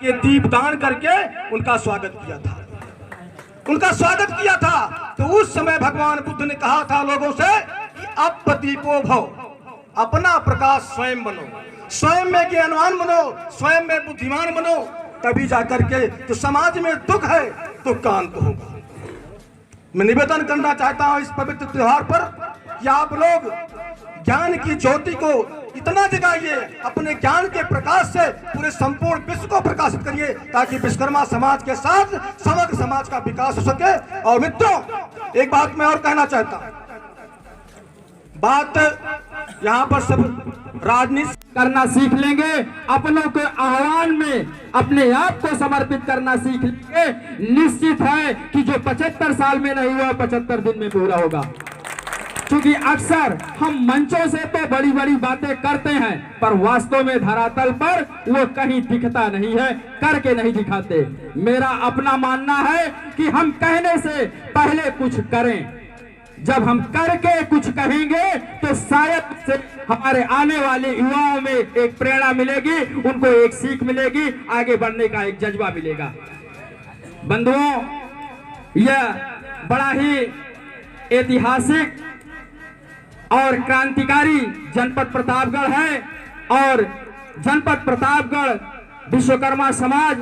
ये दीपदान करके उनका स्वागत किया था, उनका स्वागत किया था। तो उस समय भगवान बुद्ध ने कहा था लोगों से कि अब दीपो भव, अपना प्रकाश स्वयं बनो, स्वयं में ज्ञानवान बनो, स्वयं में बुद्धिमान बनो, तभी जाकर के तो समाज में दुख है तो कांत होगा। मैं निवेदन करना चाहता हूं इस पवित्र त्योहार पर कि आप लोग ज्ञान की ज्योति को इतना जगाइए, अपने ज्ञान के प्रकाश से पूरे संपूर्ण विश्व को प्रकाशित करिए, ताकि विश्वकर्मा समाज के साथ समग्र समाज का विकास हो सके। और मित्रों, एक बात मैं और कहना चाहता हूं, बात यहाँ पर सब राजनीति करना सीख लेंगे, अपनों के आह्वान में अपने आप को समर्पित करना सीख लेंगे, निश्चित है कि जो 75 साल में नहीं हुआ 75 दिन में पूरा होगा। क्योंकि अक्सर हम मंचों से तो बड़ी बड़ी बातें करते हैं, पर वास्तव में धरातल पर वो कहीं दिखता नहीं है, करके नहीं दिखाते। मेरा अपना मानना है कि हम कहने से पहले कुछ करें। जब हम करके कुछ कहेंगे तो शायद से हमारे आने वाले युवाओं में एक प्रेरणा मिलेगी, उनको एक सीख मिलेगी, आगे बढ़ने का एक जज्बा मिलेगा। बंधुओं, यह बड़ा ही ऐतिहासिक और क्रांतिकारी जनपद प्रतापगढ़ है, और जनपद प्रतापगढ़ विश्वकर्मा समाज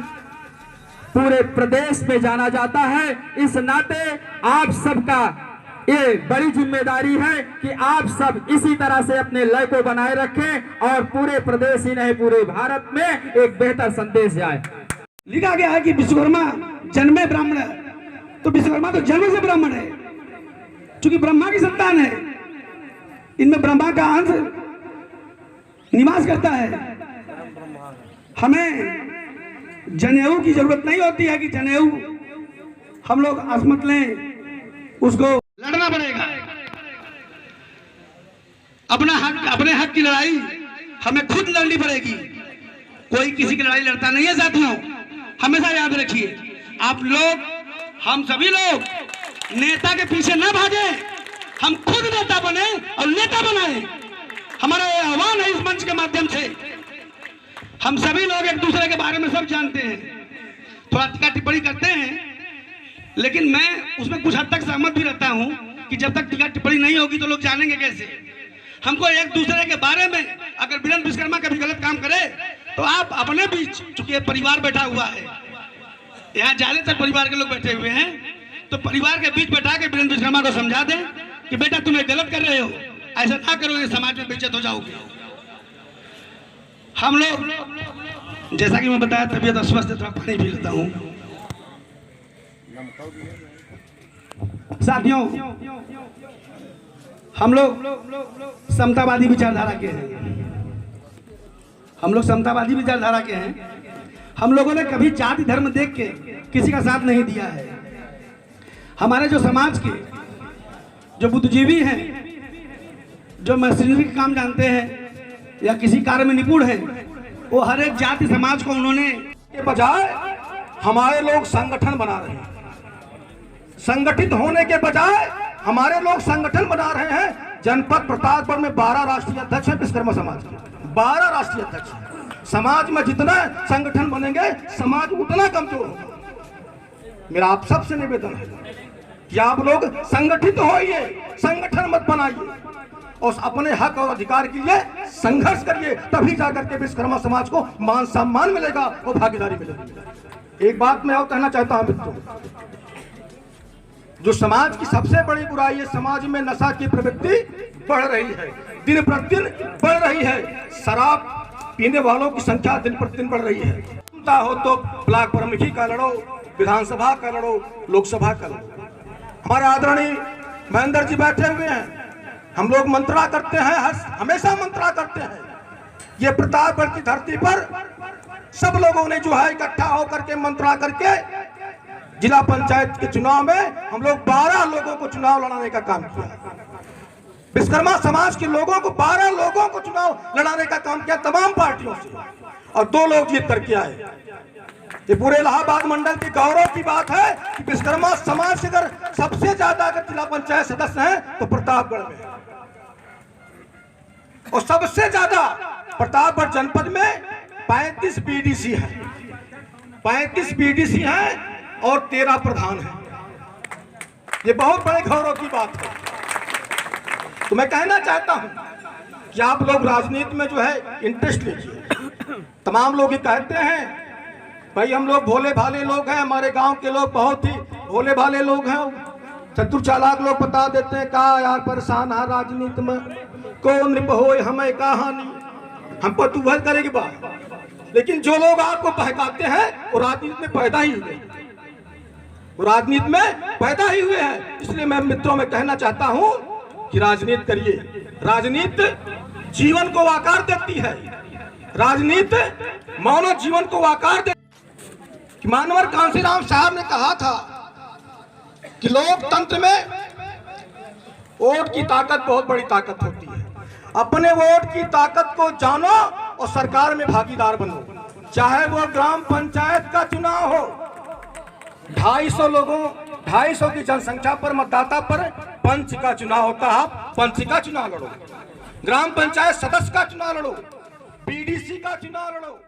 पूरे प्रदेश में जाना जाता है। इस नाते आप सबका ये बड़ी जिम्मेदारी है कि आप सब इसी तरह से अपने लय को बनाए रखें और पूरे प्रदेश ही नहीं पूरे भारत में एक बेहतर संदेश जाए। लिखा गया है कि विश्वकर्मा जन्मे ब्राह्मण है, तो विश्वकर्मा तो जन्म से ब्राह्मण है, क्योंकि ब्रह्मा की संतान है, इनमें ब्रह्मा का अंश निवास करता है। हमें जनेऊ की जरूरत नहीं होती है कि जनेऊ हम लोग अस्मत लें, उसको लड़ना पड़ेगा। अपने हक की लड़ाई हमें खुद लड़नी पड़ेगी, कोई किसी की लड़ाई लड़ता नहीं है साथियों। हमेशा याद रखिए, आप लोग, हम सभी लोग नेता के पीछे न भागे, हम खुद नेता बने और नेता बनाए। हमारा ये आह्वान है इस मंच के माध्यम से। हम सभी लोग एक दूसरे के बारे में सब जानते हैं, थोड़ा टीका टिप्पणी करते हैं, लेकिन मैं उसमें कुछ हद तक सहमत भी रहता हूं कि जब तक टीका टिप्पणी नहीं होगी तो लोग जानेंगे कैसे। हमको एक दूसरे के बारे में, अगर वीरेंद्र विश्वकर्मा कभी गलत काम करे तो आप अपने बीच, चूंकि परिवार बैठा हुआ है, यहाँ ज्यादातर परिवार के लोग बैठे हुए हैं, तो परिवार के बीच बैठा के वीरेंद्र विश्वकर्मा को समझा दें कि बेटा तुम गलत कर रहे हो, ऐसा ना करोगे समाज में बेइज्जत हो जाओगे। हम लोग, जैसा कि मैं बताया, तबीयत अस्वस्थ है, थोड़ा पानी पी लेता हूँ। साथियों, हम लोग समतावादी विचारधारा के हैं, हम लोग समतावादी विचारधारा के हैं। हम लोगों ने कभी जाति धर्म देख के किसी का साथ नहीं दिया है। हमारे जो समाज के जो बुद्धिजीवी हैं, जो मशीनरी का काम जानते हैं या किसी कार्य में निपुण हैं, वो हर एक जाति समाज को उन्होंने के बजाय हमारे लोग संगठन बना रहे हैं, संगठित होने के बजाय हमारे लोग संगठन बना रहे हैं। जनपद प्रतापगढ़ में 12 राष्ट्रीय अध्यक्ष हैं विश्वकर्मा समाज के, 12 राष्ट्रीय अध्यक्ष हैं। समाज में जितना संगठन बनेंगे समाज उतना कमजोर होगा। मेरा आप सबसे निवेदन है कि आप लोग संगठित होइए, संगठन मत बनाइए और अपने हक और अधिकार के लिए संघर्ष करिए, तभी जाकर के विश्वकर्मा समाज को मान सम्मान मिलेगा और भागीदारी मिलेगी। एक बात मैं और कहना चाहता हूं मित्रों, जो समाज की सबसे बड़ी बुराई है, समाज में नशा की प्रवृत्ति बढ़ रही है, दिन प्रतिदिन बढ़ रही है। शराब पीने वालों की संख्या दिन प्रतिदिन बढ़ रही है। क्षमता हो तो ब्लॉक प्रमुखी का लड़ो, विधानसभा का लड़ो, लोकसभा का लड़ो। हमारे आदरणीय महेंद्र जी बैठे हुए हैं, हम लोग मंत्रा करते हैं, हमेशा मंत्रा करते हैं। ये प्रतापगढ़ की धरती पर सब लोगों ने जो है इकट्ठा होकर के मंत्रा करके जिला पंचायत के चुनाव में हम लोग 12 लोगों को चुनाव लड़ाने का काम किया। विश्वकर्मा समाज के लोगों को 12 लोगों को चुनाव लड़ाने का काम किया तमाम पार्टियों से, और 2 लोग जीत करके आए। ये पूरे इलाहाबाद मंडल की गौरव की बात है कि विश्वकर्मा समाज से अगर सबसे ज्यादा अगर जिला पंचायत सदस्य हैं तो प्रतापगढ़ में, और सबसे ज्यादा प्रतापगढ़ जनपद में 35 बीडीसी है। 35 बीडीसी हैं और 13 प्रधान हैं। ये बहुत बड़े गौरव की बात है। तो मैं कहना चाहता हूं कि आप लोग राजनीति में जो है इंटरेस्ट लीजिए। तमाम लोग ये कहते हैं भाई हम लोग भोले भाले लोग हैं, हमारे गांव के लोग बहुत ही भोले भाले लोग हैं, चतुर चालाक लोग बता देते हैं का यार परेशान है राजनीति में, कौन नृप हो हमें कहानी, हम पर तू वह करेगी बात। लेकिन जो लोग आपको बहकाते हैं वो राजनीति में पैदा ही हुए, वो राजनीति में पैदा ही हुए हैं। इसलिए मैं मित्रों में कहना चाहता हूं कि राजनीति करिए। राजनीति जीवन को आकार देती है, राजनीति मानव जीवन को आकार देती है। मानवर कांसीराम साहब ने कहा था कि लोकतंत्र में वोट की ताकत बहुत बड़ी ताकत होती है। अपने वोट की ताकत को जानो और सरकार में भागीदार बनो। चाहे वो ग्राम पंचायत का चुनाव हो, 250 लोगों 250 की जनसंख्या पर मतदाता पर पंच का चुनाव होता है। आप पंच का चुनाव लड़ो, ग्राम पंचायत सदस्य का चुनाव लड़ो, बीडीसी का चुनाव लड़ो।